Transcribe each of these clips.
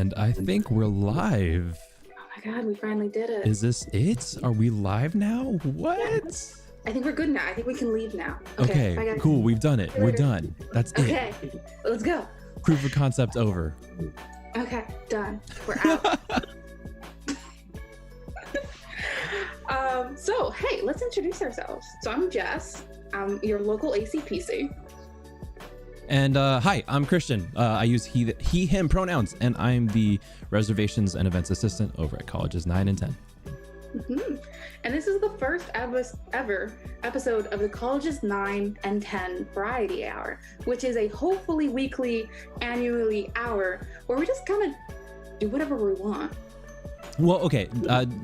And I think we're live. Oh my god, we finally did it. Is this it? Are we live now? What? I think we're good now. I think we can leave now. Okay, bye, guys. cool. We've done it. We're done. That's it. Okay, let's go. Proof of concept over. Okay, done. We're out. So, hey, let's introduce ourselves. So I'm Jess. I'm your local ACPC. And hi, I'm Christian. I use he, him pronouns, and I'm the reservations and events assistant over at colleges 9 and 10. Mm-hmm. And this is the first ever episode of the Colleges 9 and 10 Variety Hour, which is a hopefully weekly, annually hour where we just kind of do whatever we want. Well, okay,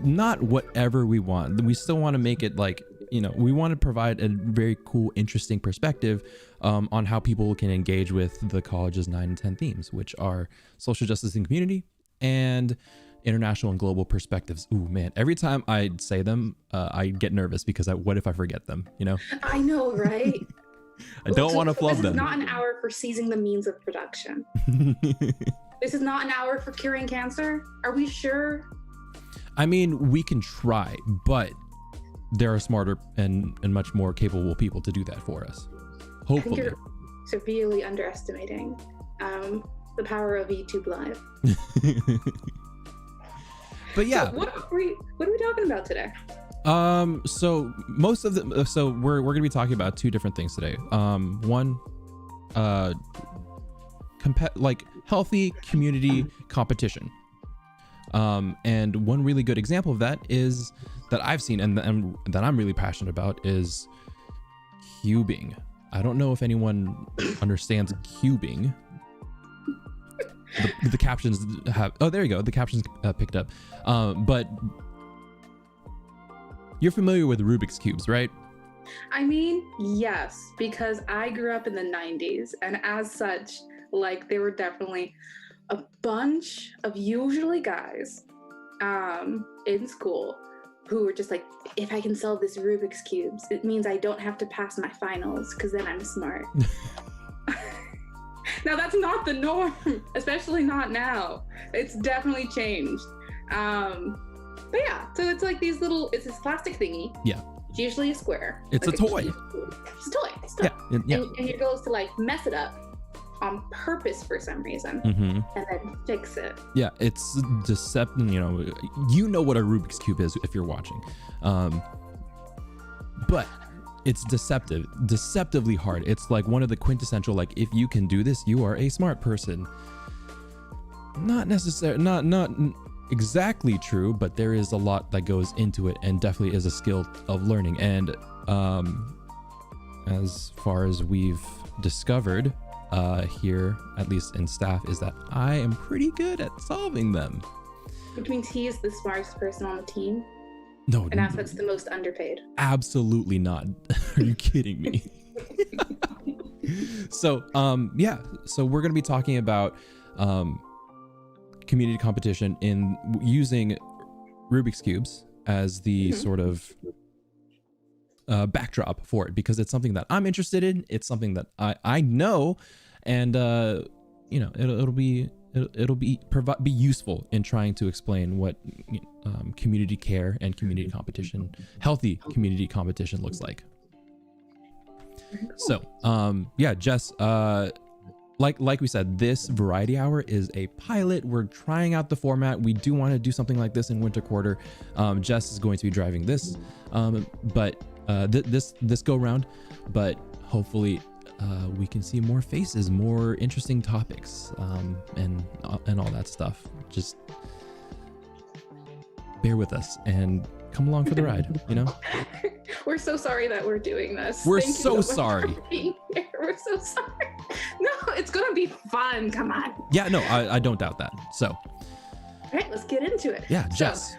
not whatever we want. We still want to make it like, you know, we want to provide a very cool, interesting perspective on how people can engage with the college's 9 and 10 themes, which are social justice and community and international and global perspectives. Ooh, man, every time I say them, I get nervous because what if I forget them, you know? I know, right? I don't want to flub them. This is not an hour for seizing the means of production. This is not an hour for curing cancer. Are we sure? I mean, we can try, but there are smarter and much more capable people to do that for us. Hopefully. I think you're severely underestimating the power of YouTube Live. But yeah. So what are we talking about today? So most of the we're gonna be talking about two different things today. One, like healthy community competition. And one really good example of that is that I've seen and that I'm really passionate about is cubing. I don't know if anyone understands cubing. The captions have, oh, there you go. The captions picked up. But you're familiar with Rubik's Cubes, right? I mean, yes, because I grew up in the 90s, and as such, like, there were definitely a bunch of usually guys in school who were just like, if I can solve this Rubik's Cubes, it means I don't have to pass my finals because then I'm smart. Now, that's not the norm, especially not now. It's definitely changed. But yeah, so it's like it's this plastic thingy. Yeah. It's usually a square. It's like a toy. It's a toy. It's a toy. Yeah. And your goal is to like mess it up on purpose for some reason, and then fix it. Yeah, it's deceptive. You know what a Rubik's Cube is if you're watching, but it's deceptively hard. It's like one of the quintessential, like, if you can do this, you are a smart person. Not necessarily, not exactly true, but there is a lot that goes into it, and definitely is a skill of learning. And as far as we've discovered here, at least in staff, is that I am pretty good at solving them. Which means he is the smartest person on the team. No, and as that's the most underpaid. Absolutely not. Are you kidding me? So so we're going to be talking about community competition in using Rubik's Cubes as the sort of backdrop for it, because it's something that I'm interested in. It's something that I know, and it'll be useful in trying to explain what community care and community competition, healthy community competition, looks like. So Jess, like we said, this variety hour is a pilot. We're trying out the format. We do want to do something like this in winter quarter. Jess is going to be driving this, but this go round, but hopefully we can see more faces, more interesting topics, and all that stuff. Just bear with us and come along for the ride, you know? We're so sorry that we're doing this. We're so sorry. We're so sorry. No, it's gonna be fun. Come on. Yeah, no, I don't doubt that. So, all right, let's get into it. Yeah, Jess. So,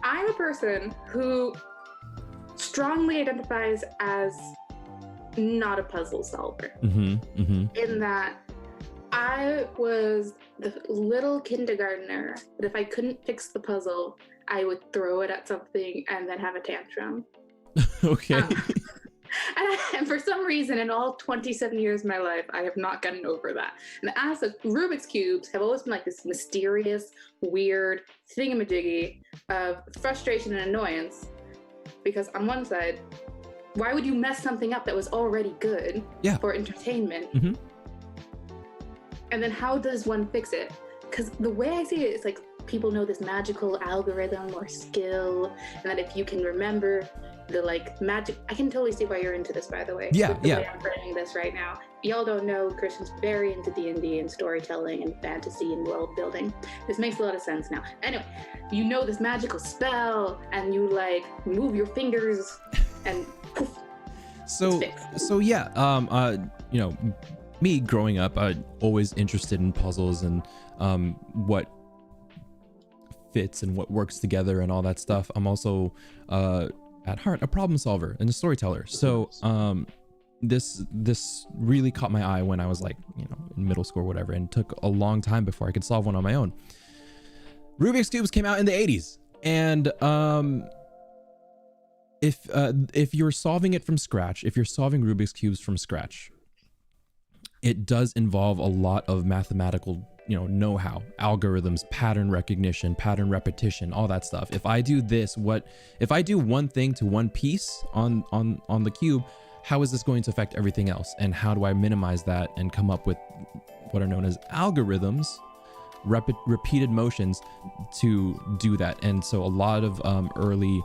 I'm a person who strongly identifies as not a puzzle solver. In that I was the little kindergartner that if I couldn't fix the puzzle, I would throw it at something and then have a tantrum. Okay. And for some reason, in all 27 years of my life, I have not gotten over that. And as the Rubik's Cubes have always been like this mysterious, weird thingamajiggy of frustration and annoyance. Because on one side, why would you mess something up that was already good for entertainment? Mm-hmm. And then how does one fix it? Because the way I see it, it's like people know this magical algorithm or skill, and that if you can remember the like magic, I can totally see why you're into this, by the way. Yeah, the way I'm framing this right now. Y'all don't know Christian's very into D&D and storytelling and fantasy and world building. This makes a lot of sense now. Anyway, you know this magical spell, and you like move your fingers, and poof. So yeah, you know, me growing up, always interested in puzzles and what fits and what works together and all that stuff. I'm also at heart a problem solver and a storyteller. So this really caught my eye when I was like, you know, in middle school or whatever, and took a long time before I could solve one on my own. Rubik's Cubes came out in the 80s, and if you're solving it from scratch, if you're solving Rubik's Cubes from scratch, it does involve a lot of mathematical, you know-how, algorithms, pattern recognition, pattern repetition, all that stuff. If I do this, if I do one thing to one piece on the cube, how is this going to affect everything else? And how do I minimize that and come up with what are known as algorithms, repeated motions to do that? And so a lot of early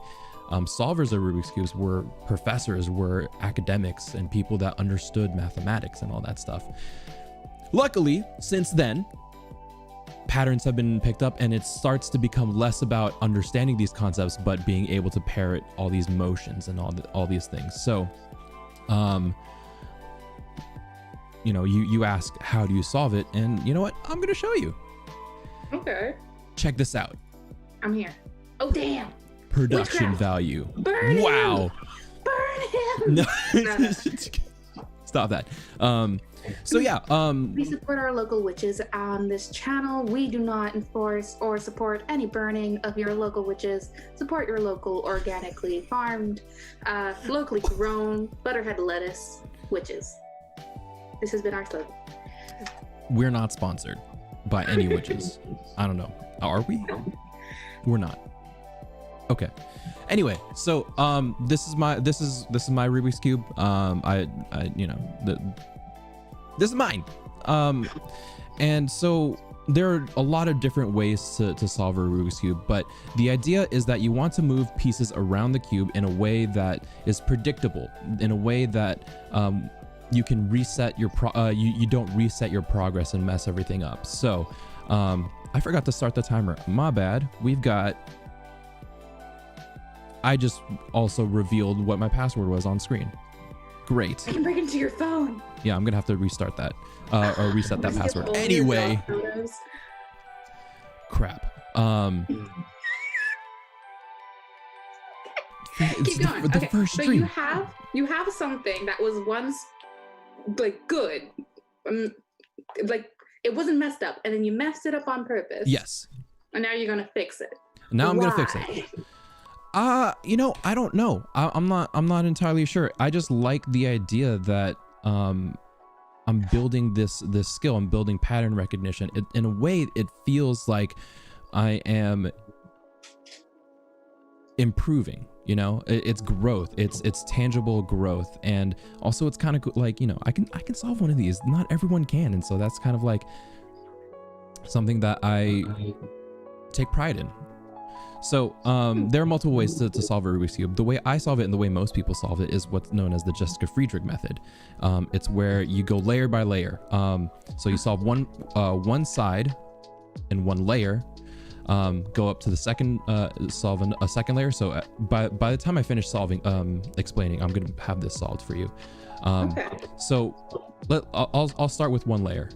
solvers of Rubik's Cubes were professors, were academics, and people that understood mathematics and all that stuff. Luckily, since then, patterns have been picked up, and it starts to become less about understanding these concepts, but being able to parrot all these motions and all these things. So, you know, you ask, how do you solve it? And you know what? I'm going to show you. Okay. Check this out. I'm here. Oh, damn. Production value. Burn wow. him. Burn him. No. Stop that. So yeah, we support our local witches on this channel. We do not enforce or support any burning of your local witches. Support your local organically farmed, locally grown butterhead lettuce witches. This has been our slogan. We're not sponsored by any witches. I don't know. Are we? We're not. Okay. Anyway, so this is my Rubik's Cube. I you know, this is mine. And so there are a lot of different ways to solve a Rubik's Cube, but the idea is that you want to move pieces around the cube in a way that is predictable, in a way that you can reset your you don't reset your progress and mess everything up. So I forgot to start the timer. My bad. I just also revealed what my password was on screen. Great. I can break into your phone. Yeah, I'm gonna have to restart that or reset that password. Anyway, crap. Keep going. The Okay, first so stream. you have something that was once like good, like it wasn't messed up, and then you messed it up on purpose. Yes. And now you're gonna fix it. Now I'm Why? gonna fix it. You know, I don't know. I'm not entirely sure. I just like the idea that I'm building this skill. I'm building pattern recognition. In a way, it feels like I am improving. You know, it's growth. It's tangible growth, and also it's kind of like, you know, I can solve one of these. Not everyone can, and so that's kind of like something that I take pride in. So there are multiple ways to solve a Rubik's Cube. The way I solve it and the way most people solve it is what's known as the Jessica Friedrich method. It's where you go layer by layer. So you solve one side in one layer, go up to the second, solve a second layer. So by the time I finish explaining, I'm gonna have this solved for you. Okay. So I'll start with one layer.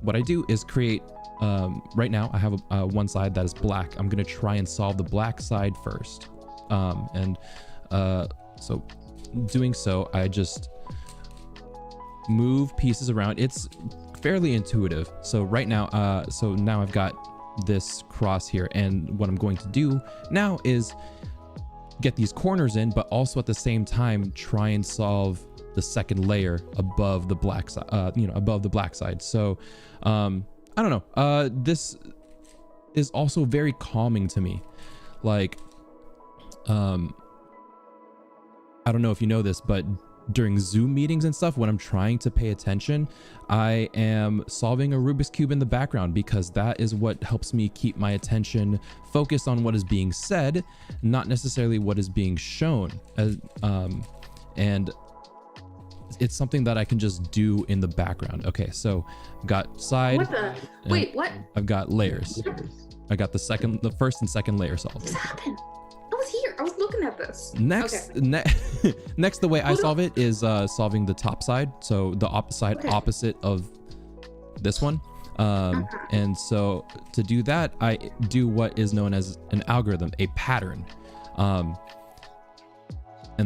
What I do is create. Right now I have one side that is black. I'm gonna try and solve the black side first. So doing so, I just move pieces around. It's fairly intuitive. So right now, so now I've got this cross here, and what I'm going to do now is get these corners in, but also at the same time try and solve the second layer above the black side, above the black side. So I don't know, this is also very calming to me. Like I don't know if you know this, but during Zoom meetings and stuff, when I'm trying to pay attention, I am solving a Rubik's Cube in the background, because that is what helps me keep my attention focused on what is being said, not necessarily what is being shown. And it's something that I can just do in the background. Okay, so I've got side. What the? Wait, what? I've got layers. I got the first and second layer solved. What's happened? I was here. I was looking at this. Next, okay. Next, the way I solve it is solving the top side. So the opposite of this one. And so to do that, I do what is known as an algorithm, a pattern. And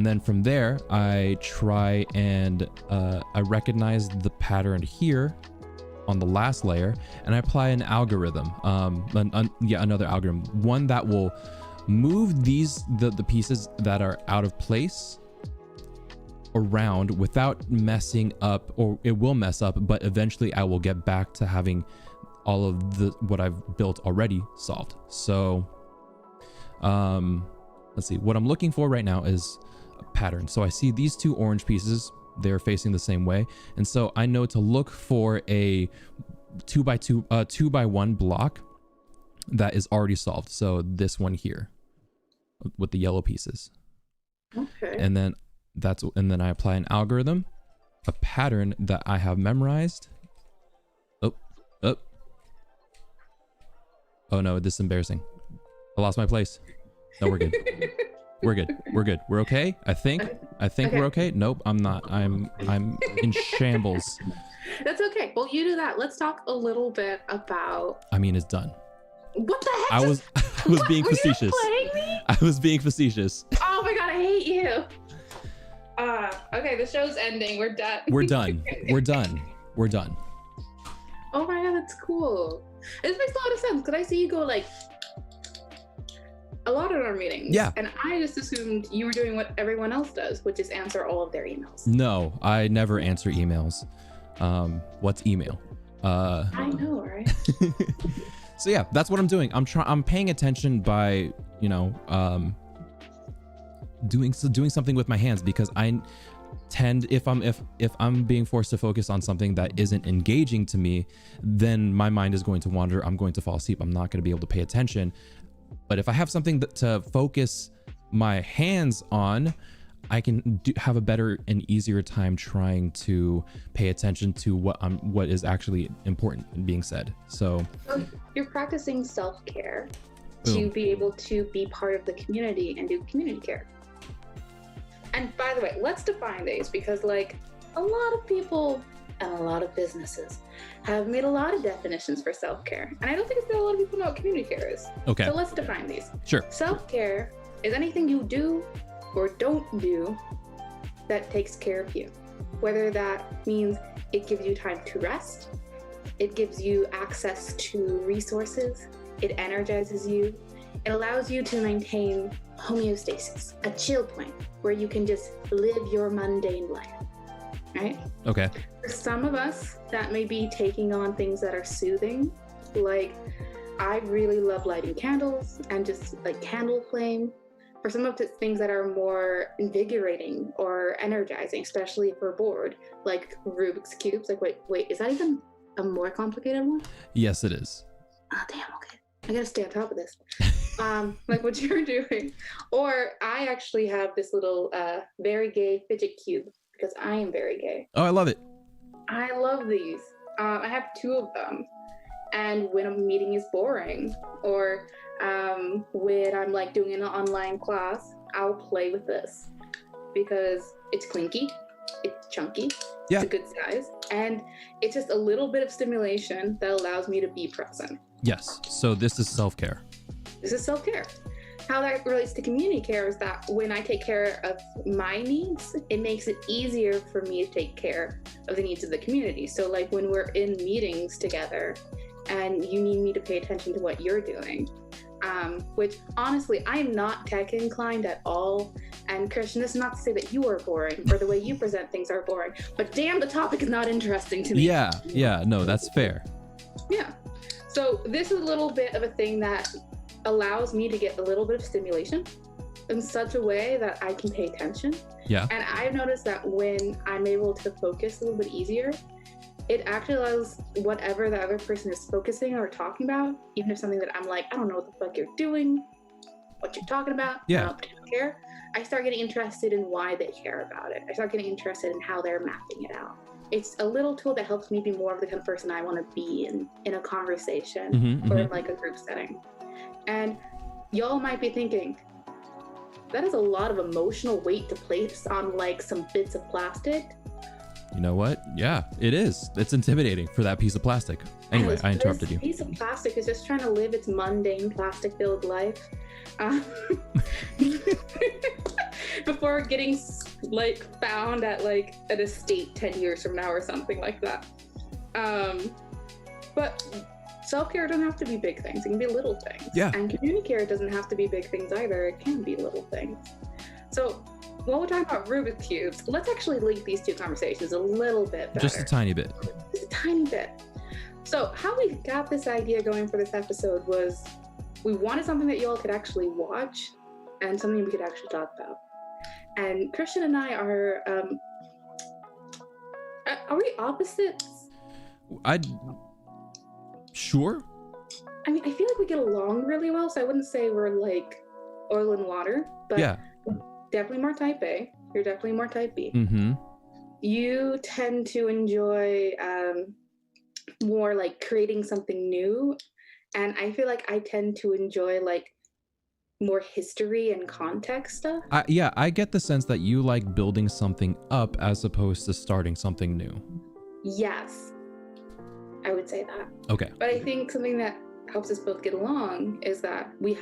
then from there, I try and I recognize the pattern here on the last layer, and I apply an algorithm, another algorithm, one that will move the pieces that are out of place around without messing up, or it will mess up, but eventually I will get back to having all of what I've built already solved. So let's see, what I'm looking for right now is a pattern. So I see these two orange pieces, they're facing the same way, and so I know to look for a 2x1 block that is already solved. So this one here with the yellow pieces. Okay. And then I apply an algorithm, a pattern that I have memorized. Oh no, this is embarrassing. I lost my place. No, we're good. We're good. We're okay. I think okay. We're okay. Nope, I'm not. I'm in shambles. That's okay. Well, you do that. Let's talk a little bit about. I mean, it's done. What the heck? I was being facetious. I was being facetious. Oh my god, I hate you. Okay, the show's ending. We're done. We're done. Oh my god, that's cool. This makes a lot of sense, because I see you go like a lot in our meetings. Yeah. And I just assumed you were doing what everyone else does, which is answer all of their emails. No, I never answer emails. What's email? I know, right? So yeah, that's what I'm doing. I'm paying attention by, doing something with my hands, because I tend, if I'm being forced to focus on something that isn't engaging to me, then my mind is going to wander. I'm going to fall asleep. I'm not going to be able to pay attention. But if I have something to focus my hands on, I can have a better and easier time trying to pay attention to what is actually important and being said. So you're practicing self-care to be able to be part of the community and do community care. And by the way, let's define these, because like a lot of people and a lot of businesses have made a lot of definitions for self-care. And I don't think a lot of people know what community care is. Okay. So let's define these. Sure. Self-care is anything you do or don't do that takes care of you. Whether that means it gives you time to rest, it gives you access to resources, it energizes you, it allows you to maintain homeostasis, a chill point where you can just live your mundane life, right? Okay. For some of us, that may be taking on things that are soothing. Like, I really love lighting candles and just like candle flame. For some of the things that are more invigorating or energizing, especially if we're bored, like Rubik's Cubes. Like, wait, is that even a more complicated one? Yes, it is. Oh, damn, okay. I gotta stay on top of this. Like what you're doing. Or I actually have this little very gay fidget cube, because I am very gay. Oh, I love it. I love these. I have two of them. And when a meeting is boring, or when I'm like doing an online class, I'll play with this, because it's clinky, it's chunky, yeah. It's a good size, and it's just a little bit of stimulation that allows me to be present. Yes. So this is self-care. This is self-care. How that relates to community care is that when I take care of my needs, it makes it easier for me to take care of the needs of the community. So like when we're in meetings together and you need me to pay attention to what you're doing, which honestly, I am not tech inclined at all. And Christian, this is not to say that you are boring or the way you present things are boring, but damn, the topic is not interesting to me. Yeah, no, that's fair. Yeah. So this is a little bit of a thing that allows me to get a little bit of stimulation in such a way that I can pay attention. Yeah. And I've noticed that when I'm able to focus a little bit easier, it actually allows whatever the other person is focusing or talking about, even if something that I'm like, I don't know what the fuck you're doing, what you're talking about, I don't care. I start getting interested in why they care about it. I start getting interested in how they're mapping it out. It's a little tool that helps me be more of the kind of person I want to be in a conversation or in like a group setting. And y'all might be thinking, that is a lot of emotional weight to place on like some bits of plastic. You know what? Yeah, it is. It's intimidating for that piece of plastic. Anyway, I interrupted you. This piece of plastic is just trying to live its mundane plastic-filled life before getting like found at like an estate 10 years from now or something like that. But self-care doesn't have to be big things. It can be little things. Yeah. And community care doesn't have to be big things either. It can be little things. So while we're talking about Rubik's Cubes, let's actually link these two conversations a little bit better. Just a tiny bit. Just a tiny bit. So how we got this idea going for this episode was we wanted something that y'all could actually watch and something we could actually talk about. And Christian and I are we opposites? Sure. I mean, I feel like we get along really well, so I wouldn't say we're like oil and water, but yeah. Definitely more type A. You're definitely more type B. Mm-hmm. You tend to enjoy more like creating something new. And I feel like I tend to enjoy like more history and context stuff. I get the sense that you like building something up as opposed to starting something new. Yes, I would say that. Okay. But I think something that helps us both get along is that we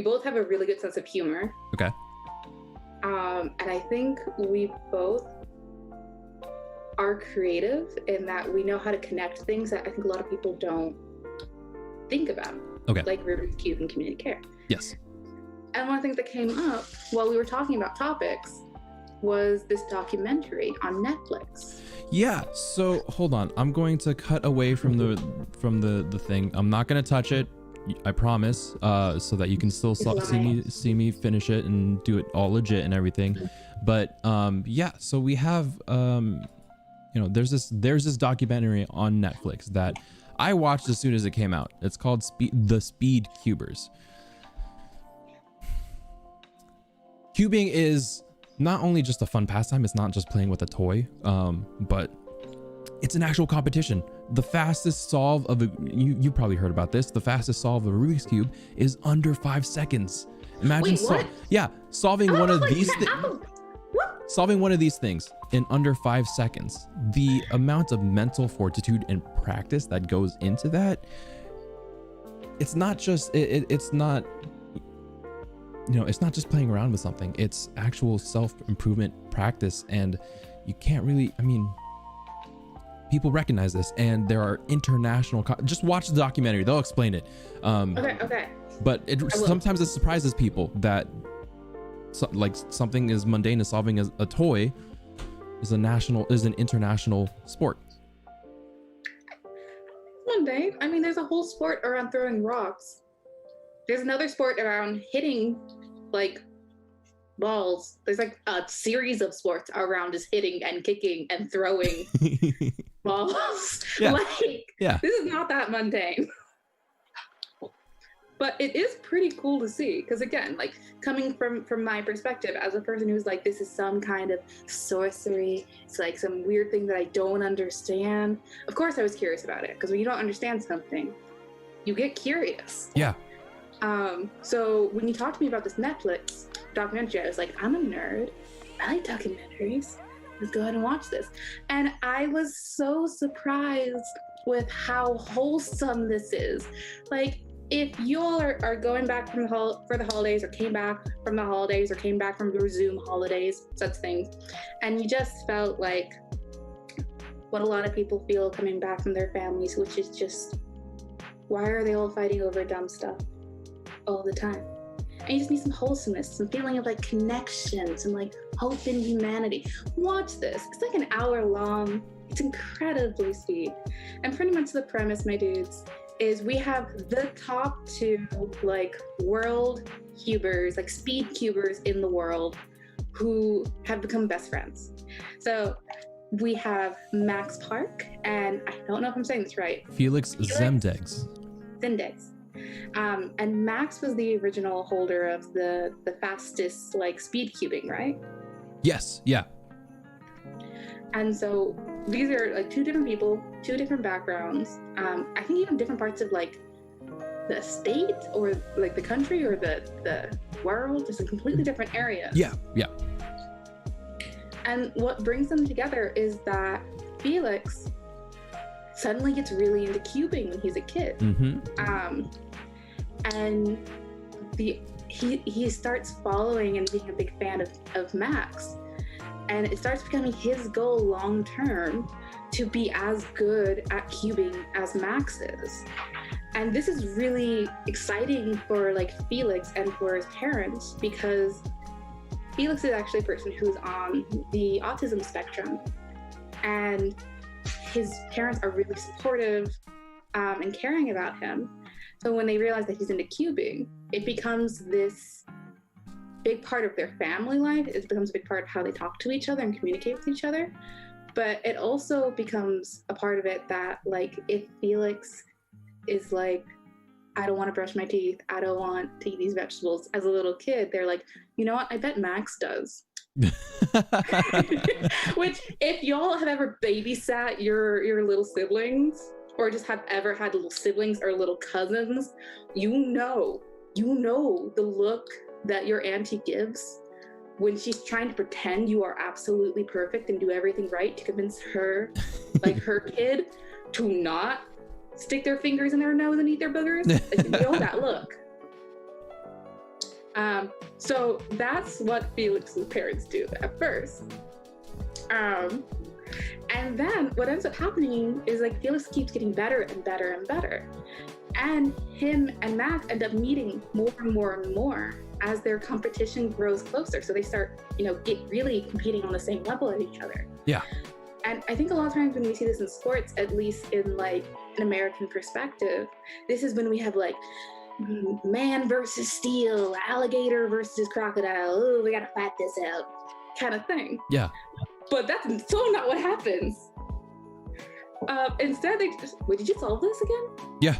both have a really good sense of humor. Okay. And I think we both are creative in that we know how to connect things that I think a lot of people don't think about. Okay. Like Rubik's Cube and community care. Yes. And one thing that came up while we were talking about topics was this documentary on Netflix. Yeah, so hold on. I'm going to cut away from the thing. I'm not going to touch it. I promise, so that you can still see me finish it and do it all legit and everything. But yeah, so we have there's this documentary on Netflix that I watched as soon as it came out. It's called The Speed Cubers. Cubing is not only just a fun pastime, it's not just playing with a toy, but it's an actual competition. The fastest solve of you probably heard about this. The fastest solve of a Rubik's Cube is under 5 seconds. Imagine solving one of these solving one of these things in under 5 seconds. The amount of mental fortitude and practice that goes into that, it's not just it's not just playing around with something. It's actual self-improvement practice, and you can't really, people recognize this, and there are international just watch the documentary, they'll explain it. Okay. But sometimes it surprises people that something as mundane as solving a toy is an international sport. Mundane? There's a whole sport around throwing rocks. There's another sport around hitting like balls. There's like a series of sports around just hitting and kicking and throwing balls. Yeah. This is not that mundane. But it is pretty cool to see, because again, like coming from my perspective as a person who's like, this is some kind of sorcery, it's like some weird thing that I don't understand. Of course I was curious about it, because when you don't understand something, you get curious. Yeah. So when you talked to me about this Netflix documentary, I was like, I'm a nerd. I like documentaries. Let's go ahead and watch this. And I was so surprised with how wholesome this is. Like, if y'all are going back for the holidays, or came back from the holidays, or came back from your Zoom holidays, such things, and you just felt like what a lot of people feel coming back from their families, which is just why are they all fighting over dumb stuff all the time? And you just need some wholesomeness, some feeling of like connection, some like hope in humanity. Watch this. It's like an hour long. It's incredibly sweet. And pretty much the premise, my dudes, is we have the top 2 like world cubers, like speed cubers in the world who have become best friends. So we have Max Park, and I don't know if I'm saying this right. Felix Zemdegs. Zindex. And Max was the original holder of the fastest like speed cubing, right? Yes, yeah. And so these are like 2 different people, 2 different backgrounds. I think even different parts of like the state or like the country or the world, just a completely different area. Yeah. And what brings them together is that Felix suddenly gets really into cubing when he's a kid. Mm-hmm. And he starts following and being a big fan of Max. And it starts becoming his goal long term to be as good at cubing as Max is. And this is really exciting for like Felix and for his parents, because Felix is actually a person who's on the autism spectrum, and his parents are really supportive and caring about him. So when they realize that he's into cubing, it becomes this big part of their family life. It becomes a big part of how they talk to each other and communicate with each other. But it also becomes a part of it that, like, if Felix is like, I don't want to brush my teeth, I don't want to eat these vegetables, as a little kid, they're like, you know what, I bet Max does. Which, if y'all have ever babysat your little siblings, or just have ever had little siblings or little cousins, you know the look that your auntie gives when she's trying to pretend you are absolutely perfect and do everything right to convince her, like her kid, to not stick their fingers in their nose and eat their boogers. Like, you know that look. So that's what Felix's parents do at first. And then what ends up happening is, like, Felix keeps getting better and better and better. And him and Max end up meeting more and more and more as their competition grows closer. So they start, get really competing on the same level as each other. Yeah. And I think a lot of times when we see this in sports, at least in like an American perspective, this is when we have like man versus steel, alligator versus crocodile. Oh, we gotta fight this out, kind of thing. Yeah. But that's so not what happens. Instead, they just, wait, did you solve this again? Yeah.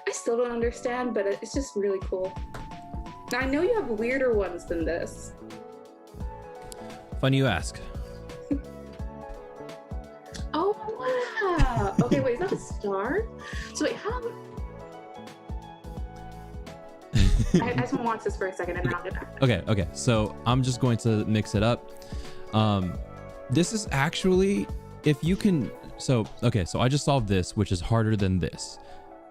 I still don't understand, but it's just really cool. Now, I know you have weirder ones than this. Funny you ask. Oh, wow. Okay, wait, is that a star? So wait, how... I just want to watch this for a second and then I'll get back. Okay. So I'm just going to mix it up. This is actually, if you can, so I just solved this, which is harder than this,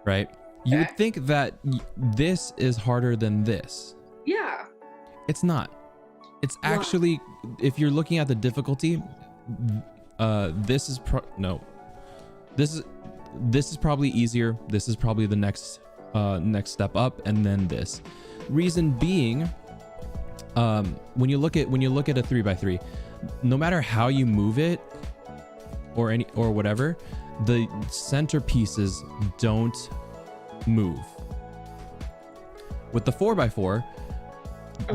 right? You would think that this is harder than this. Yeah. It's not. It's actually, if you're looking at the difficulty, this is probably easier. This is probably the next step up, and then this. Reason being, when you look at a 3x3, no matter how you move it or whatever, the centerpieces don't move. With the 4x4,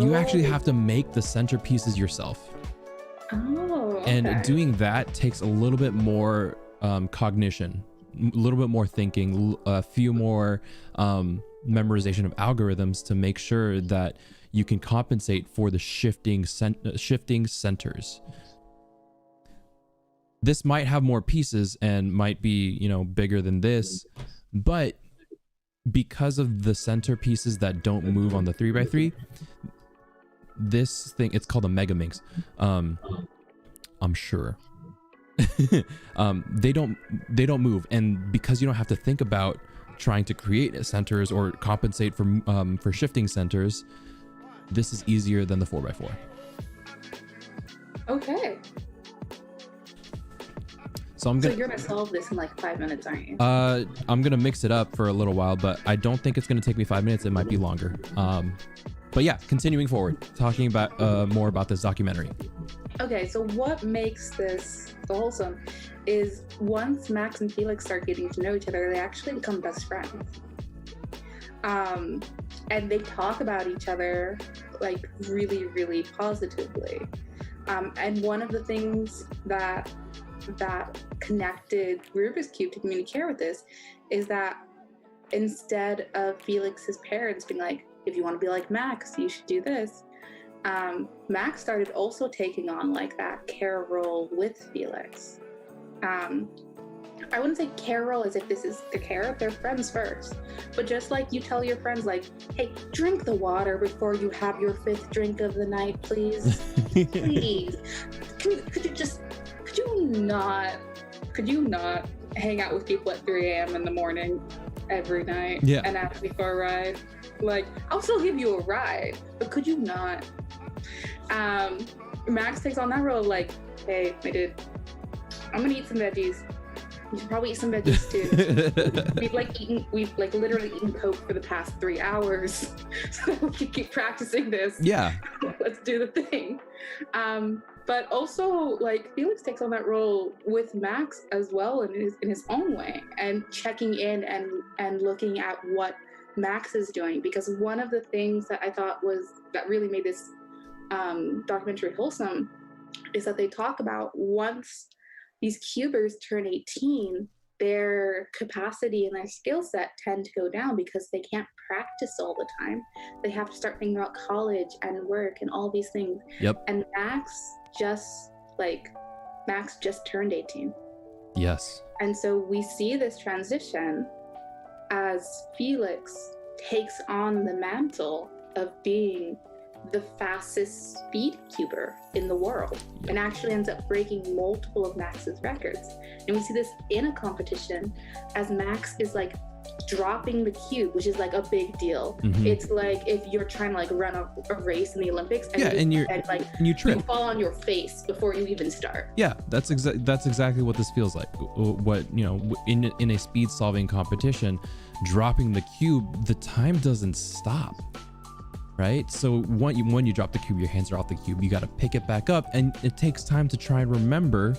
you actually have to make the centerpieces yourself. Oh, okay. And doing that takes a little bit more cognition, a little bit more thinking, a few more memorization of algorithms to make sure that you can compensate for the shifting centers. This might have more pieces and might be, bigger than this, but because of the center pieces that don't move on the 3x3, this thing, it's called a Megaminx. I'm sure. They don't move, and because you don't have to think about trying to create centers or compensate for shifting centers, this is easier than the 4x4. Okay. So you're gonna solve this in like 5 minutes, aren't you? I'm gonna mix it up for a little while, but I don't think it's gonna take me 5 minutes. It might be longer. But yeah, continuing forward, talking about more about this documentary. Okay, so what makes this so wholesome is once Max and Felix start getting to know each other, they actually become best friends. And they talk about each other like really, really positively. And one of the things that connected Rubik's Cube to communicate with this is that instead of Felix's parents being like, if you want to be like Max, you should do this, Max started also taking on like that care role with Felix. I wouldn't say care role as if this is the care, they're friends first. But just like you tell your friends, like, hey, drink the water before you have your 5th drink of the night, please. Please. Could you not hang out with people at 3 a.m. in the morning every night and ask me for a ride? Like, I'll still give you a ride, but could you not? Max takes on that role of like, hey, my dude, I'm gonna eat some veggies. You should probably eat some veggies too. We've literally eaten Coke for the past 3 hours, so that we can keep practicing this. Yeah. Let's do the thing. But also, like, Felix takes on that role with Max as well in his own way, and checking in and looking at what Max is doing. Because one of the things that I thought that really made this documentary wholesome is that they talk about once these cubers turn 18, their capacity and their skill set tend to go down because they can't practice all the time. They have to start thinking about college and work and all these things. Yep. And Max just turned 18. Yes. And so we see this transition as Felix takes on the mantle of being the fastest speed cuber in the world, and actually ends up breaking multiple of Max's records. And we see this in a competition as Max is like dropping the cube, which is like a big deal. Mm-hmm. It's like if you're trying to like run a race in the Olympics and you trip, you fall on your face before you even start. Yeah, that's exactly what this feels like. What, you know, in a speed solving competition, dropping the cube, the time doesn't stop. Right? So when you drop the cube, your hands are off the cube, you got to pick it back up, and it takes time to try and remember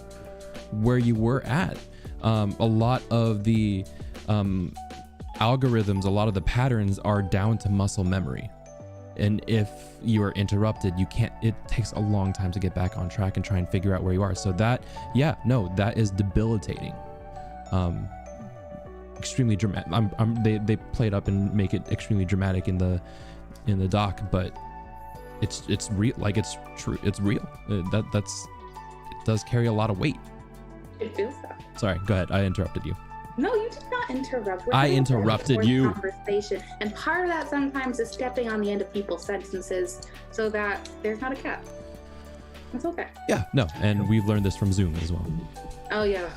where you were at. A lot of the algorithms, a lot of the patterns are down to muscle memory. And if you are interrupted, it takes a long time to get back on track and try and figure out where you are. So that is debilitating. Extremely dramatic. They play it up and make it extremely dramatic in the doc, but it's real. Like, it's true. It's real. It does carry a lot of weight. It feels that. Sorry, go ahead. I interrupted you. No, you did not interrupt. I interrupted you. Conversation, and part of that sometimes is stepping on the end of people's sentences so that there's not a cut. It's okay. Yeah, no, and we've learned this from Zoom as well. Oh yeah.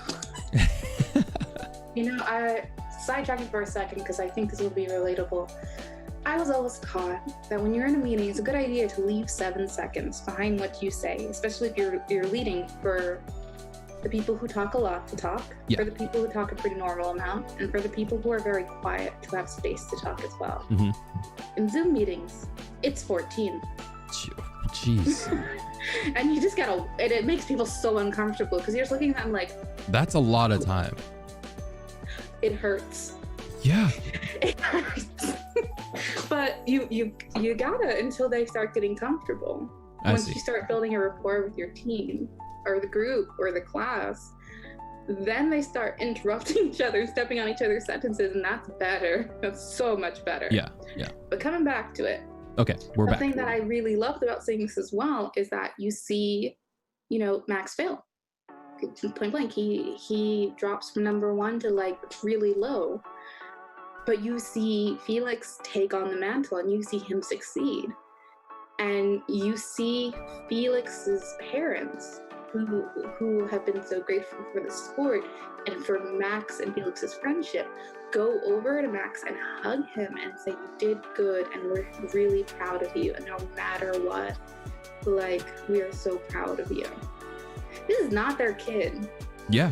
You know, I sidetracking for a second because I think this will be relatable. I was always taught that when you're in a meeting, it's a good idea to leave 7 seconds behind what you say, especially if you're leading, for the people who talk a lot to talk, for the people who talk a pretty normal amount, and for the people who are very quiet to have space to talk as well. Mm-hmm. In Zoom meetings, it's 14. Jeez. And you just gotta, and it makes people so uncomfortable because you're just looking at them like, that's a lot of time. It hurts. Yeah. It hurts. But you gotta, until they start getting comfortable. Once you start building a rapport with your team or the group or the class, then they start interrupting each other, stepping on each other's sentences, and that's better. That's so much better. Yeah. But coming back to it. Okay, we're back. The thing that I really loved about seeing this as well is that you see, Max fail. Point blank, he drops from number 1 to like really low. But you see Felix take on the mantle, and you see him succeed. And you see Felix's parents, who have been so grateful for the sport and for Max and Felix's friendship, go over to Max and hug him and say, you did good, and we're really proud of you. And no matter what, like, we are so proud of you. This is not their kid. Yeah.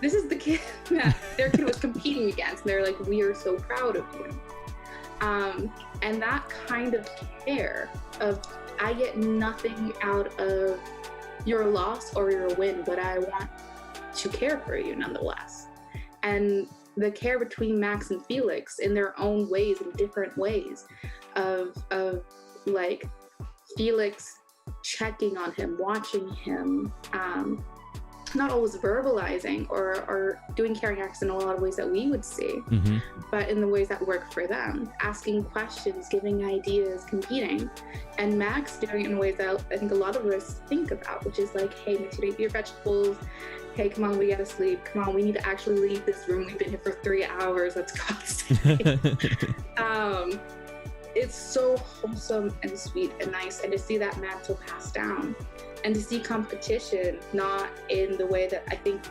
this is the kid that their kid was competing against. And they're like, we are so proud of you. And that kind of care of, I get nothing out of your loss or your win, but I want to care for you nonetheless. And the care between Max and Felix in their own ways, in different ways, of like Felix checking on him, watching him, not always verbalizing or doing caring acts in a lot of ways that we would see, but in the ways that work for them, asking questions, giving ideas, competing, and Max doing it in ways that I think a lot of us think about, which is like, hey, make sure to eat your vegetables. Hey, come on, we gotta sleep. Come on, we need to actually leave this room. We've been here for 3 hours. Let's go outside. It's so wholesome and sweet and nice, and to see that mantle passed down, and to see competition not in the way that I think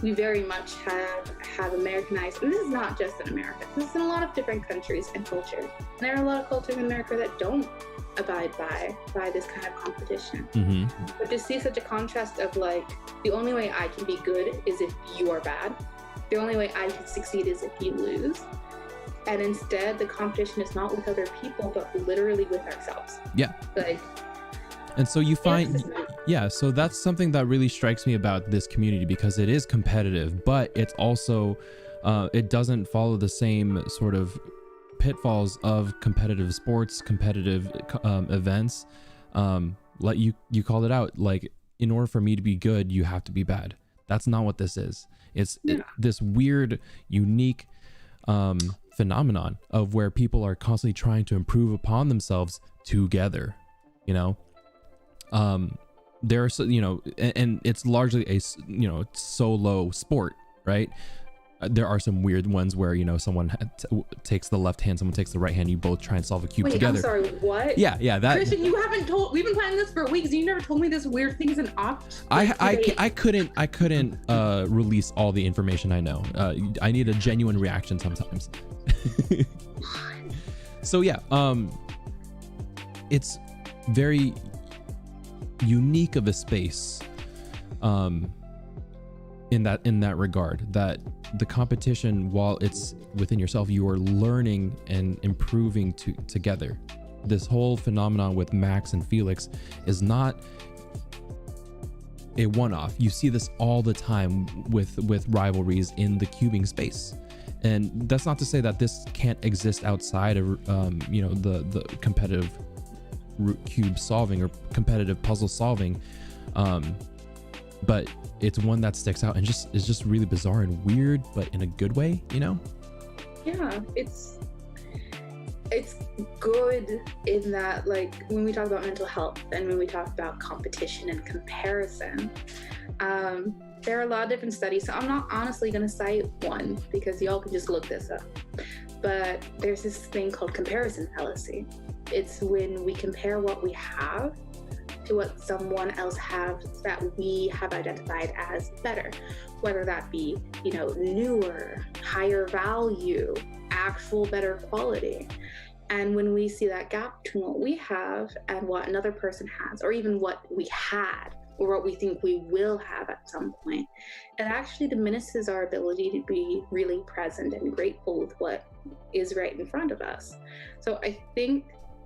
we very much have Americanized. And this is not just in America. This is in a lot of different countries and cultures. And there are a lot of cultures in America that don't abide by this kind of competition. But to see such a contrast of like, the only way I can be good is if you are bad. The only way I can succeed is if you lose. And instead, the competition is not with other people, but literally with ourselves. Yeah. Like, and so you find, so that's something that really strikes me about this community, because it is competitive, but it's also, it doesn't follow the same sort of pitfalls of competitive sports, competitive events. Like you called it out, like, in order for me to be good, you have to be bad. That's not what this is. It's this weird, unique phenomenon of where people are constantly trying to improve upon themselves together, you know. There are, you know, and it's largely a, you know, solo sport, right? There are some weird ones where, you know, someone takes the left hand, someone takes the right hand, you both try and solve a cube together. I'm sorry, what? Yeah, that. Christian, you haven't told. We've been planning this for weeks. You never told me this weird thing is an opt. I couldn't release all the information I know. I need a genuine reaction sometimes. So yeah, it's very unique of a space, in that regard, that the competition, while it's within yourself, you are learning and improving together. This whole phenomenon with Max and Felix is not a one-off. You see this all the time with rivalries in the cubing space, and that's not to say that this can't exist outside of you know, the competitive cube solving or competitive puzzle solving, but it's one that sticks out and is just really bizarre and weird, but in a good way, you know? Yeah, it's good in that, like, when we talk about mental health and when we talk about competition and comparison, there are a lot of different studies. So I'm not honestly going to cite one because y'all can just look this up. But there's this thing called comparison fallacy. It's when we compare what we have to what someone else has that we have identified as better, whether that be, you know, newer, higher value, actual better quality. And when we see that gap between what we have and what another person has, or even what we had, or what we think we will have at some point, it actually diminishes our ability to be really present and grateful with what is right in front of us. So I think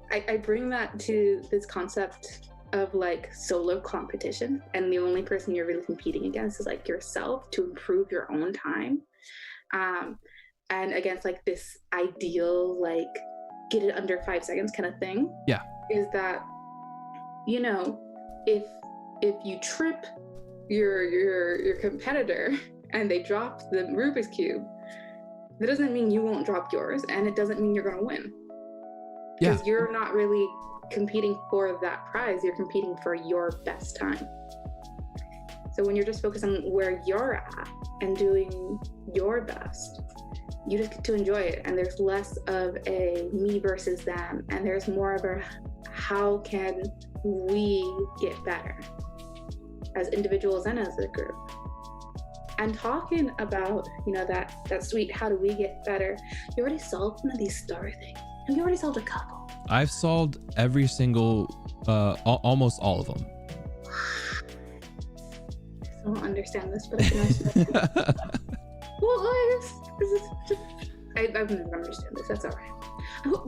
I bring that to this concept of like solo competition, and the only person you're really competing against is like yourself to improve your own time, and against like this ideal like get it under 5 seconds kind of thing. Yeah, is that, you know, if you trip your competitor and they drop the Rubik's Cube, that doesn't mean you won't drop yours, and it doesn't mean you're going to win. Because you're not really competing for that prize, you're competing for your best time. So when you're just focused on where you're at and doing your best, you just get to enjoy it, and there's less of a me versus them, and there's more of a how can we get better as individuals and as a group. And talking about, you know, that sweet how do we get better, you already solved one of these star things. You already solved a couple. I've solved every single almost all of them. So won't understand this, but I can understand. Well, I've never understood this. That's all right.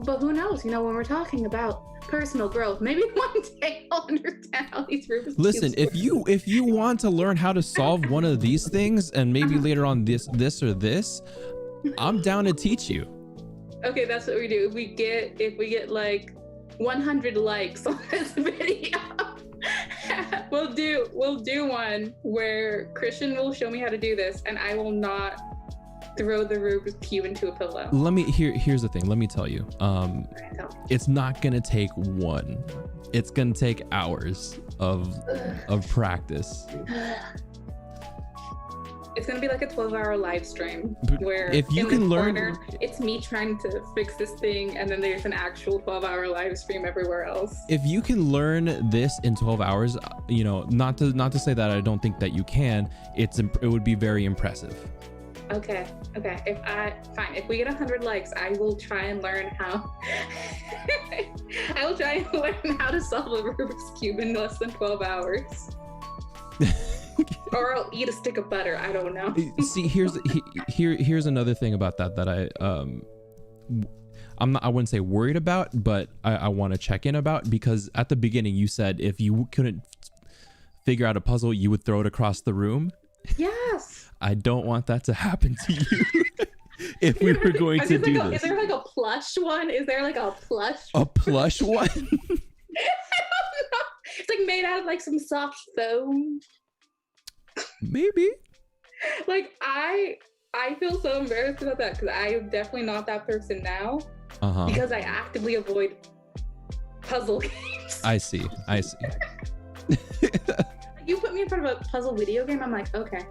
But who knows? You know, when we're talking about personal growth, maybe one day I'll understand how these Rubik's Listen, cubes if you want to learn how to solve one of these things, and maybe later on this or this, I'm down to teach you. Okay, that's what we do. If we get like 100 likes on this video, we'll do one where Christian will show me how to do this, and I will not throw the Rubik's cube into a pillow. Here's the thing. Let me tell you. It's not gonna take one. It's gonna take hours of practice. It's gonna be like a 12-hour live stream where if you can learn, it's me trying to fix this thing, and then there's an actual 12-hour live stream everywhere else. If you can learn this in 12 hours, you know, not to say that I don't think that you can, it would be very impressive. Okay. If we get 100 likes, I will try and learn how. I will try and learn how to solve a Rubik's cube in less than 12 hours. Or I'll eat a stick of butter. I don't know. See, here's another thing about that I wouldn't say worried about, but I want to check in about, because at the beginning you said if you couldn't figure out a puzzle, you would throw it across the room. Yes. I don't want that to happen to you. If we were going to do this. Is there like a plush one? Is there like a plush? A plush one? I don't know. It's like made out of like some soft foam. Maybe. Like I feel so embarrassed about that, because I am definitely not that person now. Because I actively avoid puzzle games. I see. You put me in front of a puzzle video game, I'm like, okay,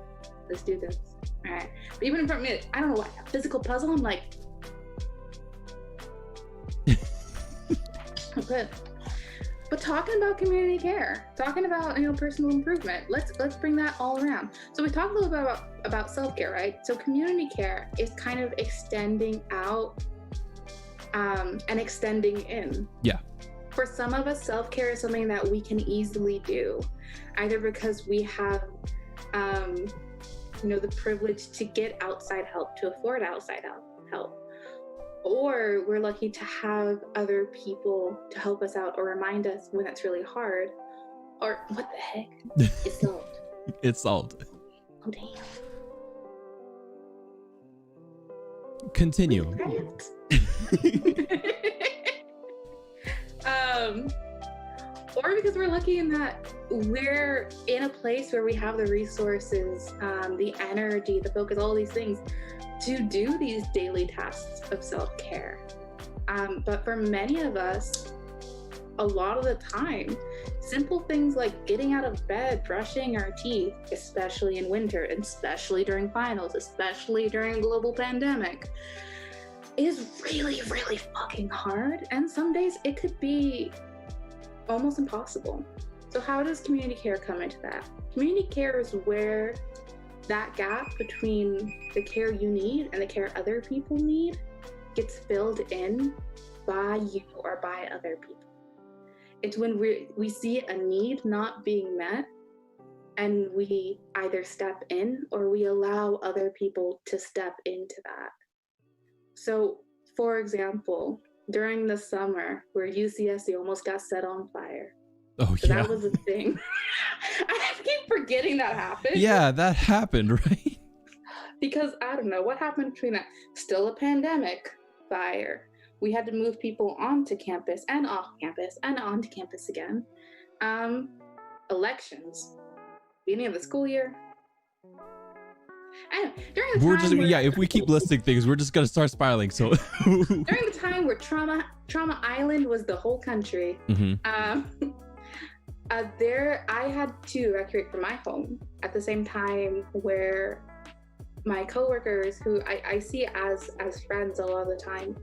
let's do this. All right. But even in front of me, I don't know, like a physical puzzle, I'm like, I'm good. But talking about community care, talking about, you know, personal improvement, let's bring that all around. So we talked a little bit about self-care, right? So community care is kind of extending out and extending in. Yeah. For some of us, self-care is something that we can easily do, either because we have, you know, the privilege to get outside help, to afford outside help. Or we're lucky to have other people to help us out or remind us when that's really hard. Or what the heck? It's salt. It's salt. Oh, damn. Continue. Or because we're lucky in that we're in a place where we have the resources, the energy, the focus, all these things to do these daily tasks of self-care. But for many of us, a lot of the time, simple things like getting out of bed, brushing our teeth, especially in winter, and especially during finals, especially during a global pandemic, is really, really fucking hard. And some days it could be almost impossible. So how does community care come into that? Community care is where that gap between the care you need and the care other people need gets filled in by you or by other people. It's when we see a need not being met, and we either step in or we allow other people to step into that. So, for example, during the summer where UCSC almost got set on fire. Oh, so yeah. That was a thing. I keep forgetting that happened. Yeah, that happened, right? Because I don't know what happened between that. Still a pandemic, fire. We had to move people onto campus and off campus and onto campus again. Elections. Beginning of the school year. And during the time if we keep listing things, we're just gonna start spiraling. So during the time where Trauma Island was the whole country, I had to evacuate from my home at the same time where my coworkers, who I see as friends a lot of the time,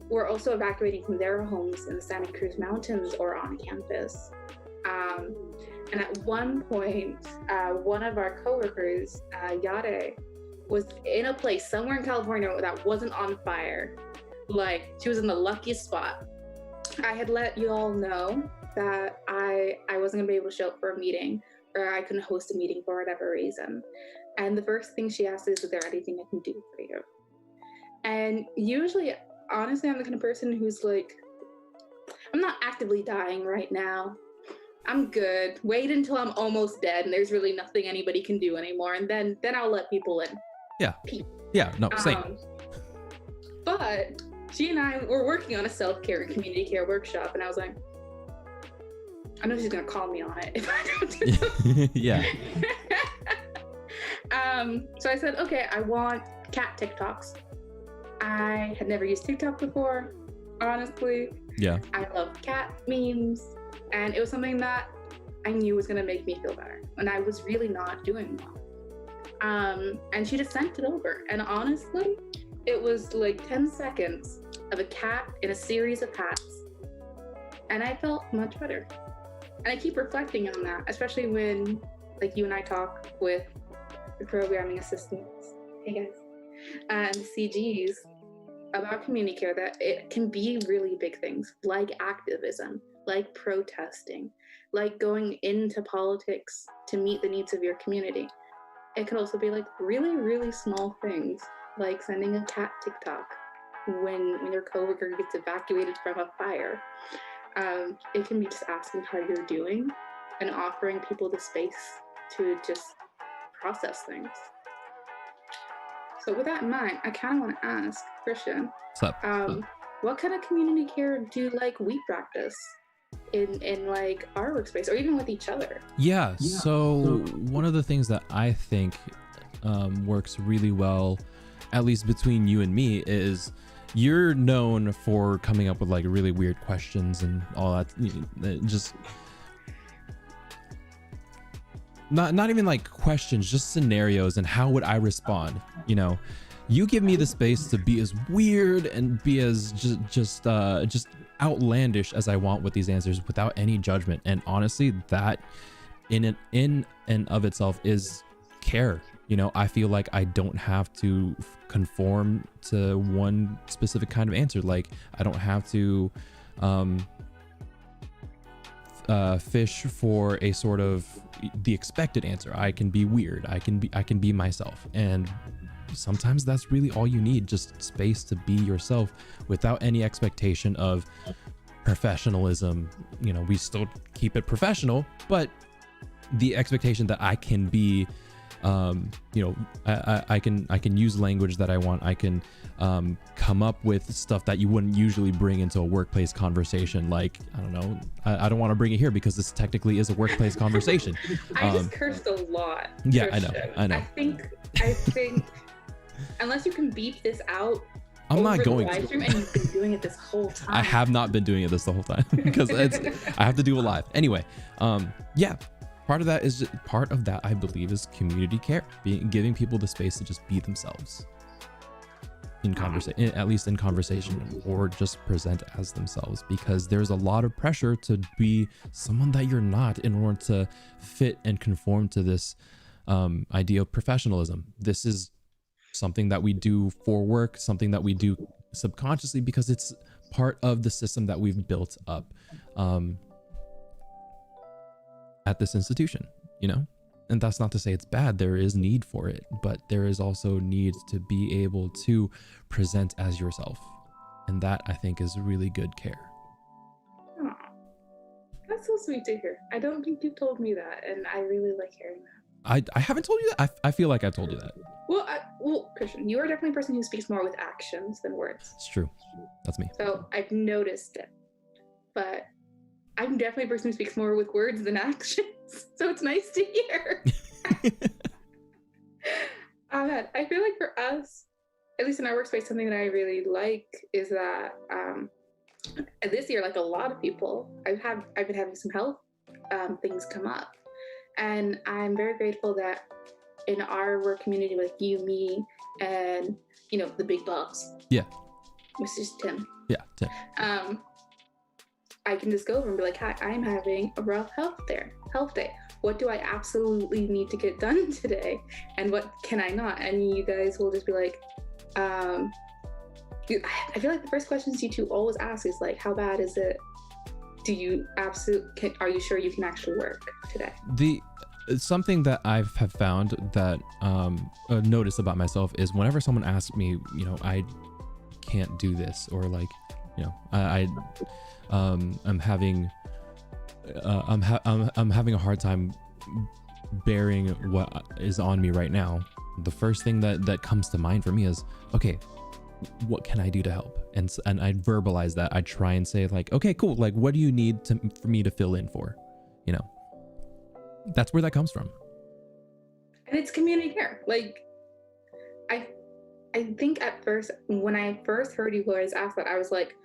were also evacuating from their homes in the Santa Cruz Mountains or on campus. And at one point, one of our coworkers, Yade, was in a place somewhere in California that wasn't on fire. Like, she was in the luckiest spot. I had let you all know that I wasn't gonna be able to show up for a meeting or I couldn't host a meeting for whatever reason. And the first thing she asked is there anything I can do for you? And usually, honestly, I'm the kind of person who's like, I'm not actively dying right now. I'm good. Wait until I'm almost dead and there's really nothing anybody can do anymore. And then I'll let people in. Yeah. Yeah, no, same. But she and I were working on a self-care and community care workshop, and I was like, I know she's gonna call me on it if I don't do something. Yeah. So I said, okay, I want cat TikToks. I had never used TikTok before, honestly. Yeah. I love cat memes, and it was something that I knew was gonna make me feel better, and I was really not doing well. And she just sent it over, and honestly, it was like 10 seconds of a cat in a series of hats, and I felt much better. And I keep reflecting on that, especially when, like, you and I talk with the programming assistants, hey guys, and CGs about community care, that it can be really big things like activism, like protesting, like going into politics to meet the needs of your community. It could also be like really, really small things, like sending a cat TikTok when your coworker gets evacuated from a fire. It can be just asking how you're doing and offering people the space to just process things. So with that in mind, I kind of want to ask Christian, What's up? what kind of community care do like we practice in like our workspace or even with each other? Yeah, so one of the things that I think works really well, at least between you and me, is you're known for coming up with like really weird questions and all that. Just not even like questions, just scenarios and how would I respond? You know, you give me the space to be as weird and be as just outlandish as I want with these answers without any judgment. And honestly, that in and of itself is care. You know, I feel like I don't have to conform to one specific kind of answer. Like I don't have to fish for a sort of the expected answer. I can be weird. I can be myself. And sometimes that's really all you need, just space to be yourself without any expectation of professionalism. You know, we still keep it professional, but the expectation that I can be you know, I can use language that I want. I can come up with stuff that you wouldn't usually bring into a workplace conversation. Like, I don't know, I don't want to bring it here because this technically is a workplace conversation. I just cursed a lot. Yeah, Christian. I know. I think unless you can beep this out, I'm not going to. And you've been doing it this whole time. I have not been doing it this the whole time because I have to do it live. Anyway, yeah. Part of that, I believe, is community care, giving people the space to just be themselves in conversation, at least in conversation, or just present as themselves, because there's a lot of pressure to be someone that you're not in order to fit and conform to this idea of professionalism. This is something that we do for work, something that we do subconsciously because it's part of the system that we've built up at this institution, you know? And that's not to say it's bad. There is need for it, but there is also need to be able to present as yourself. And that, I think, is really good care. Oh, that's so sweet to hear. I don't think you've told me that, and I really like hearing that. I haven't told you that. I feel like I told you that. Well, Christian, you are definitely a person who speaks more with actions than words. It's true. That's me. So I've noticed it, but I'm definitely a person who speaks more with words than actions. So it's nice to hear. I feel like for us, at least in our workspace, something that I really like is that this year, like a lot of people, I've been having some health things come up. And I'm very grateful that in our work community, like you, me, and, you know, the big boss. Yeah. Mr. Tim. Yeah, Tim. I can just go over and be like, hi, I'm having a rough health day. What do I absolutely need to get done today? And what can I not? And you guys will just be like, I feel like the first questions you two always ask is like, how bad is it? Are you sure you can actually work today? something that I've have found that noticed about myself is whenever someone asks me, you know, I can't do this, or like, you know, I'm having I'm having a hard time bearing what is on me right now. The first thing that comes to mind for me is, okay, what can I do to help? And I verbalize that. I try and say like, okay, cool. Like, what do you need for me to fill in for? You know, that's where that comes from. And it's community care. Like, I think at first, when I first heard you guys ask that, I was like,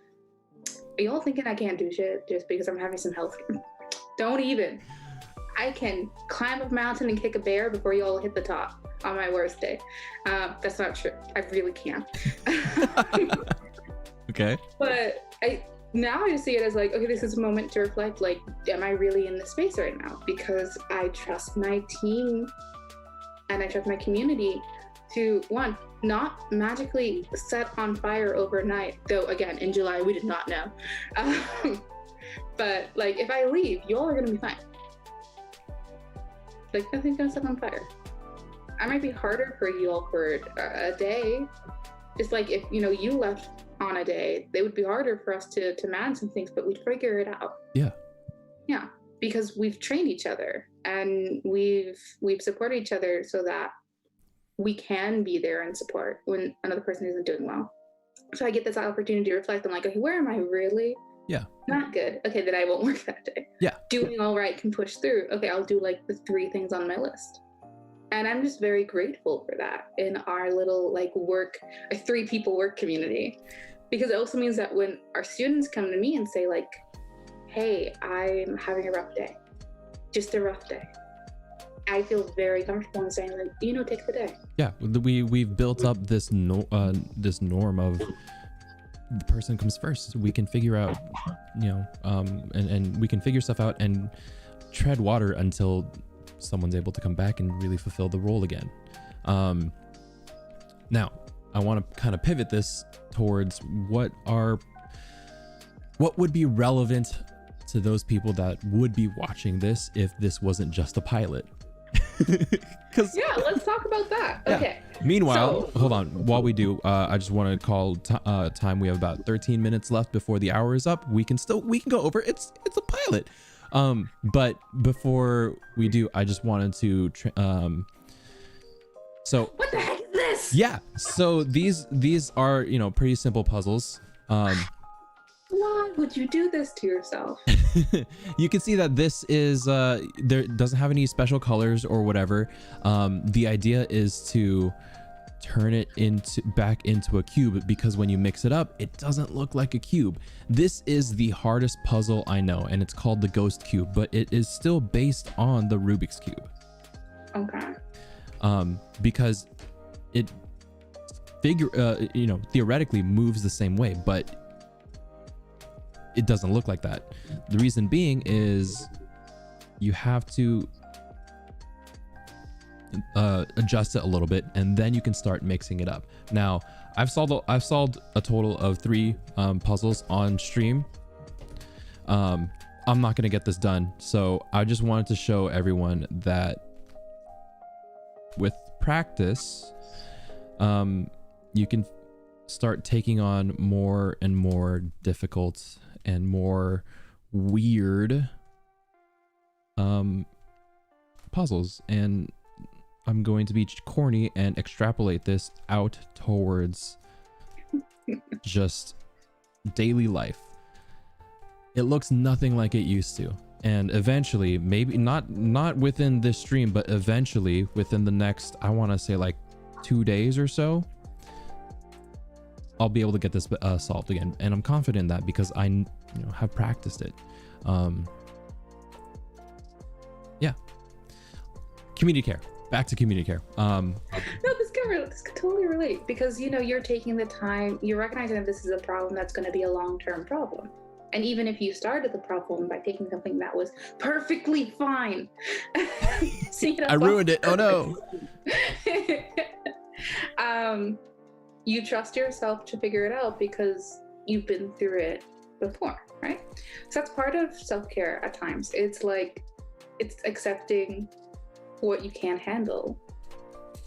are y'all thinking I can't do shit just because I'm having some health? Don't even. I can climb a mountain and kick a bear before y'all hit the top on my worst day. That's not true. I really can. Okay. But now I just see it as like, okay, this is a moment to reflect, like, am I really in this space right now? Because I trust my team and I trust my community to, one, not magically set on fire overnight, though again, in July, we did not know. But like, if I leave, y'all are gonna be fine. Like, nothing's gonna set on fire. I might be harder for you all for a day. Just like if, you know, you left on a day, it would be harder for us to manage some things, but we'd figure it out. Yeah. Yeah, because we've trained each other and we've supported each other so that we can be there and support when another person isn't doing well. So I get this opportunity to reflect. I'm like, okay, where am I really? Yeah. Not good. Okay, then I won't work that day. Yeah. Doing all right, can push through. Okay, I'll do like the 3 things on my list. And I'm just very grateful for that in our little like work, a 3-people work community. Because it also means that when our students come to me and say like, hey, I'm having a rough day, just a rough day, I feel very comfortable in saying like, you know, take the day. Yeah, we've built up this this norm of the person comes first. We can figure out, you know, and we can figure stuff out and tread water until someone's able to come back and really fulfill the role again. Now, I want to kind of pivot this towards what would be relevant to those people that would be watching this if this wasn't just a pilot. Yeah, let's talk about that. Yeah. Okay. Meanwhile, hold on. While we do, I just want to call time. We have about 13 minutes left before the hour is up. We can go over. It's a pilot. But before we do, I just wanted to so what the heck is this? Yeah. So these are, you know, pretty simple puzzles. Why would you do this to yourself? You can see that this is there doesn't have any special colors or whatever. The idea is to turn it back into a cube, because when you mix it up, it doesn't look like a cube. This is the hardest puzzle I know, and it's called the Ghost Cube, but it is still based on the Rubik's Cube. Okay. Because it theoretically moves the same way, but it doesn't look like that. The reason being is you have to adjust it a little bit, and then you can start mixing it up. Now, I've solved a total of 3 puzzles on stream. I'm not gonna get this done, so I just wanted to show everyone that with practice, you can start taking on more and more difficult and more weird puzzles. And I'm going to be corny and extrapolate this out towards just daily life. It looks nothing like it used to, and eventually, maybe not within this stream, but eventually within the next, I want to say like 2 days or so, I'll be able to get this solved again, and I'm confident in that because I have practiced it. Yeah. Community care. Back to community care. No, this could totally relate, because you're taking the time, you're recognizing that this is a problem that's going to be a long-term problem. And even if you started the problem by taking something that was perfectly fine, I ruined it. Oh no. You trust yourself to figure it out because you've been through it before, right? So that's part of self-care at times. It's like, it's accepting what you can handle,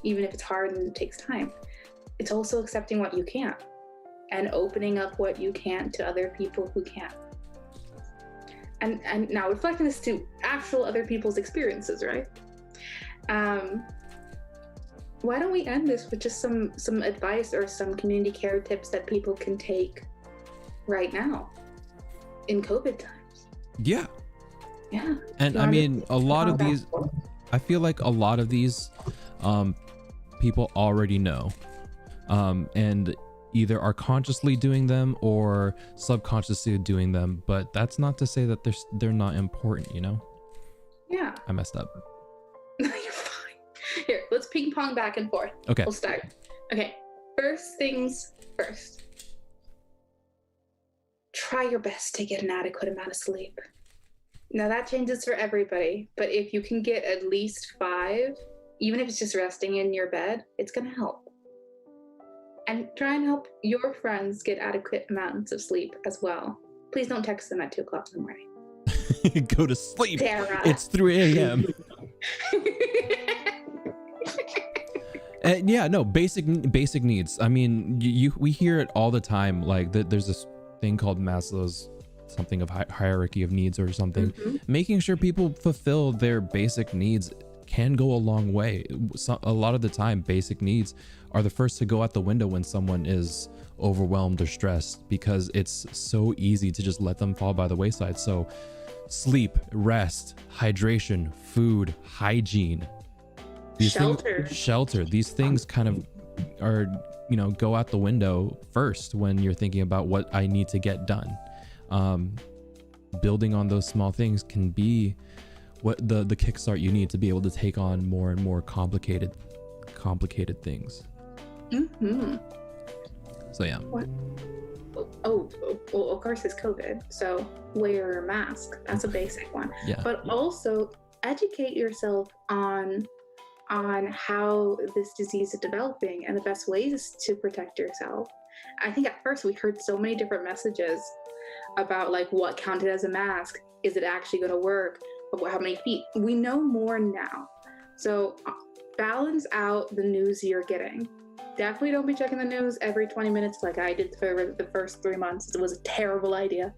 even if it's hard and it takes time. It's also accepting what you can't and opening up what you can to other people who can't. And now reflecting this to actual other people's experiences, right? Why don't we end this with just some advice or some community care tips that people can take right now in COVID times? Yeah. Yeah. And I mean, a lot of these, I feel like a lot of these people already know, and either are consciously doing them or subconsciously doing them, but that's not to say that they're not important, you know? Yeah. I messed up. You're fine. Here, let's ping pong back and forth. Okay. We'll start. Okay. First things first. Try your best to get an adequate amount of sleep. Now that changes for everybody, but if you can get at least 5, even if it's just resting in your bed, it's gonna help. And try and help your friends get adequate amounts of sleep as well. Please don't text them at 2 o'clock in the morning. Go to sleep. Sarah. It's 3 a.m. And yeah, no, basic needs. I mean, we hear it all the time. Like there's this thing called Maslow's something of hierarchy of needs or something. Mm-hmm. Making sure people fulfill their basic needs can go a long way. A lot of the time, basic needs are the first to go out the window when someone is overwhelmed or stressed, because it's so easy to just let them fall by the wayside. So sleep, rest, hydration, food, hygiene, shelter, these things kind of are, you know, go out the window first when you're thinking about what I need to get done. Building on those small things can be what the kickstart you need to be able to take on more and more complicated things. Mm-hmm. So yeah. What? Oh, of course it's COVID, so wear a mask. That's a basic one. Yeah. But also educate yourself on how this disease is developing and the best ways to protect yourself. I think at first we heard so many different messages about like what counted as a mask. Is it actually going to work? How many feet? We know more now. So balance out the news you're getting. Definitely don't be checking the news every 20 minutes like I did for the first 3 months. It was a terrible idea.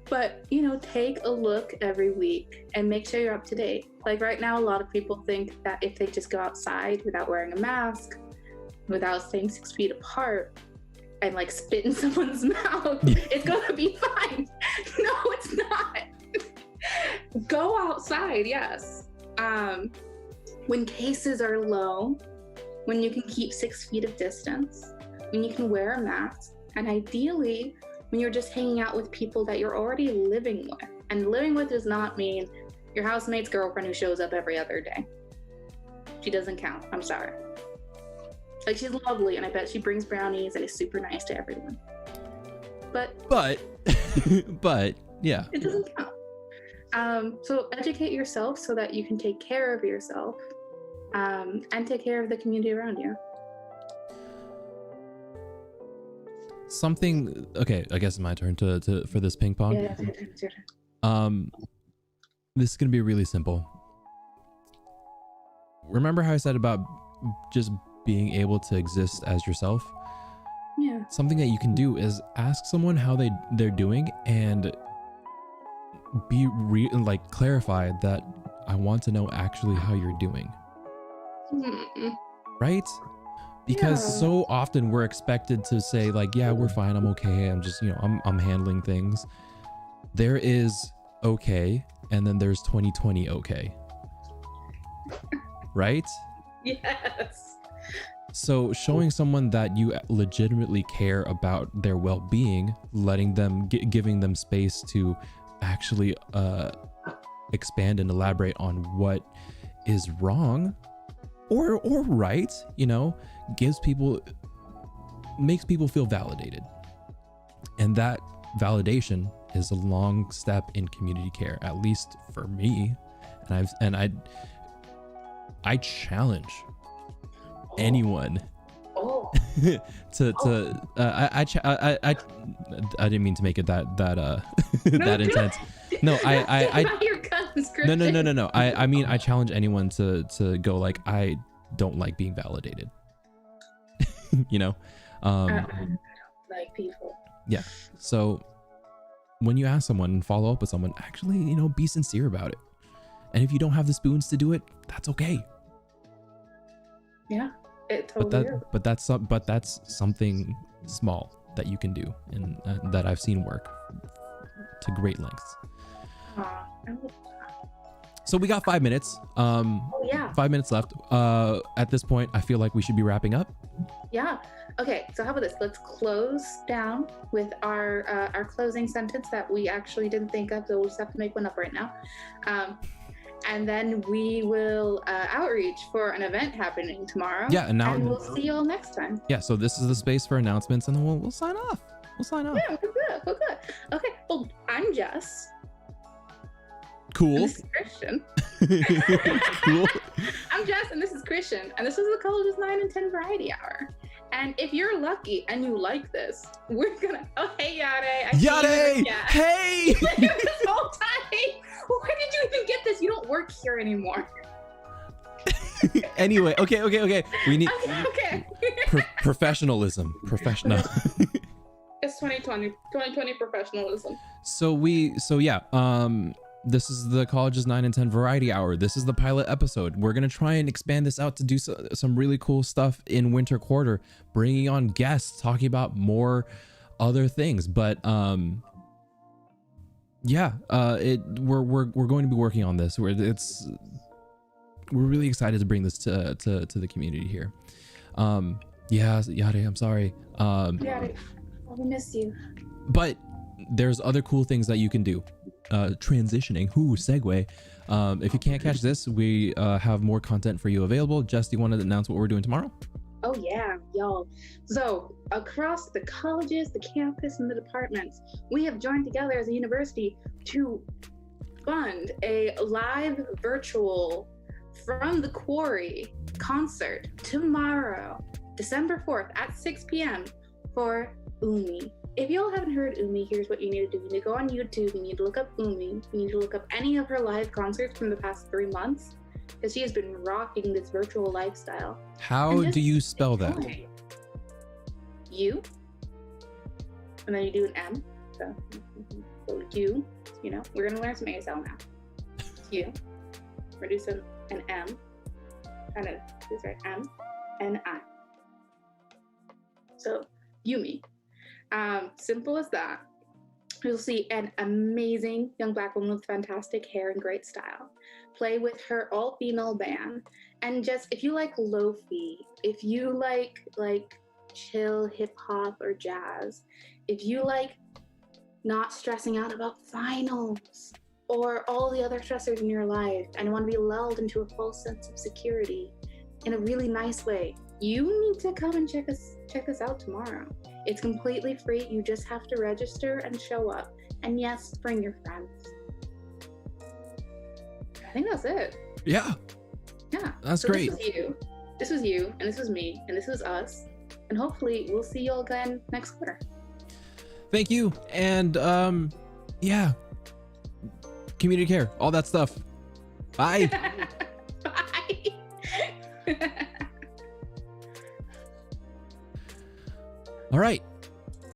But, you know, take a look every week and make sure you're up to date. Like right now, a lot of people think that if they just go outside without wearing a mask, without staying 6 feet apart, and like spit in someone's mouth, it's gonna be fine. No, it's not. Go outside, yes. When cases are low, when you can keep 6 feet of distance, when you can wear a mask, and ideally when you're just hanging out with people that you're already living with. And living with does not mean your housemate's girlfriend who shows up every other day. She doesn't count. I'm sorry. Like, she's lovely, and I bet she brings brownies and is super nice to everyone. But yeah, it doesn't count. So educate yourself so that you can take care of yourself, and take care of the community around you. Something. Okay, I guess it's my turn for this ping pong. Yeah, it's your turn. This is gonna be really simple. Remember how I said about just being able to exist as yourself? Yeah. Something that you can do is ask someone how they're doing and be clarify that I want to know actually how you're doing. Mm-hmm. Right? Because Yeah. so often we're expected to say like, yeah, we're fine, I'm okay, I'm just, I'm handling things. There is okay, and then there's 2020 okay. Right? Yes. So showing someone that you legitimately care about their well-being, letting them giving them space to actually expand and elaborate on what is wrong or right, makes people feel validated. And that validation is a long step in community care, at least for me. And I challenge anyone I didn't mean to make it that that intense. No, I Your gut It's No, no, no, Christian. no, no. I mean, I challenge anyone to go like, I don't like being validated. You know? I don't like people. Yeah. So when you ask someone and follow up with someone, actually, you know, be sincere about it. And if you don't have the spoons to do it, that's okay. Yeah, it totally is. But that's something small that you can do, and that I've seen work to great lengths. Aw, I love that. So we got 5 minutes. Oh yeah. 5 minutes left. At this point, I feel like we should be wrapping up. Yeah. Okay, so how about this? Let's close down with our closing sentence that we actually didn't think of, so we'll just have to make one up right now. And then we will outreach for an event happening tomorrow. Yeah, and now we'll see you all next time. Yeah, so this is the space for announcements, and then we'll sign off. We'll sign off. Yeah, we're good. We're good. Okay. Well, I'm Jess. Cool. And this is Christian. Cool. I'm Jess, and this is Christian, and this is the College's 9 and 10 Variety Hour. And if you're lucky and you like this, we're gonna. Oh, hey, Yade. I see you in Yade! the chat. Hey! This whole time. Where did you even get this? You don't work here anymore. Anyway, okay. We need Okay. professionalism. Professional. It's 2020 professionalism. So yeah, this is the College's 9 and 10 Variety Hour. This is the pilot episode. We're gonna try and expand this out to do some really cool stuff in winter quarter, bringing on guests, talking about more other things. But yeah, we're going to be working on this. We're really excited to bring this to the community here. Yeah, Yade, I'm sorry. Yade, we miss you. But there's other cool things that you can do. Transitioning, segue. If you can't catch this, we have more content for you available. Jess, do you want to announce what we're doing tomorrow? Oh yeah, y'all. So across the colleges, the campus, and the departments, we have joined together as a university to fund a live virtual From the Quarry concert tomorrow, December 4th at 6 p.m. for Umi. If y'all haven't heard Umi, here's what you need to do. You need to go on YouTube, you need to look up Umi, you need to look up any of her live concerts from the past 3 months, because she has been rocking this virtual lifestyle. How do you spell that? U, and then you do an M. So U, you know, we're gonna learn some ASL now. U, we're gonna do an M, kind of this right, M, and I. So Yumi. Simple as that. You'll see an amazing young Black woman with fantastic hair and great style play with her all-female band. And just, if you like lo-fi, if you like chill hip-hop or jazz, if you like not stressing out about finals or all the other stressors in your life and want to be lulled into a false sense of security in a really nice way, you need to come and check us out tomorrow. It's completely free. You just have to register and show up. And yes, bring your friends. I think that's it. Yeah. Yeah. That's great. This was you, and this was me, and this was us. And hopefully we'll see you all again next quarter. Thank you. And yeah. Community care, all that stuff. Bye. Bye. All right.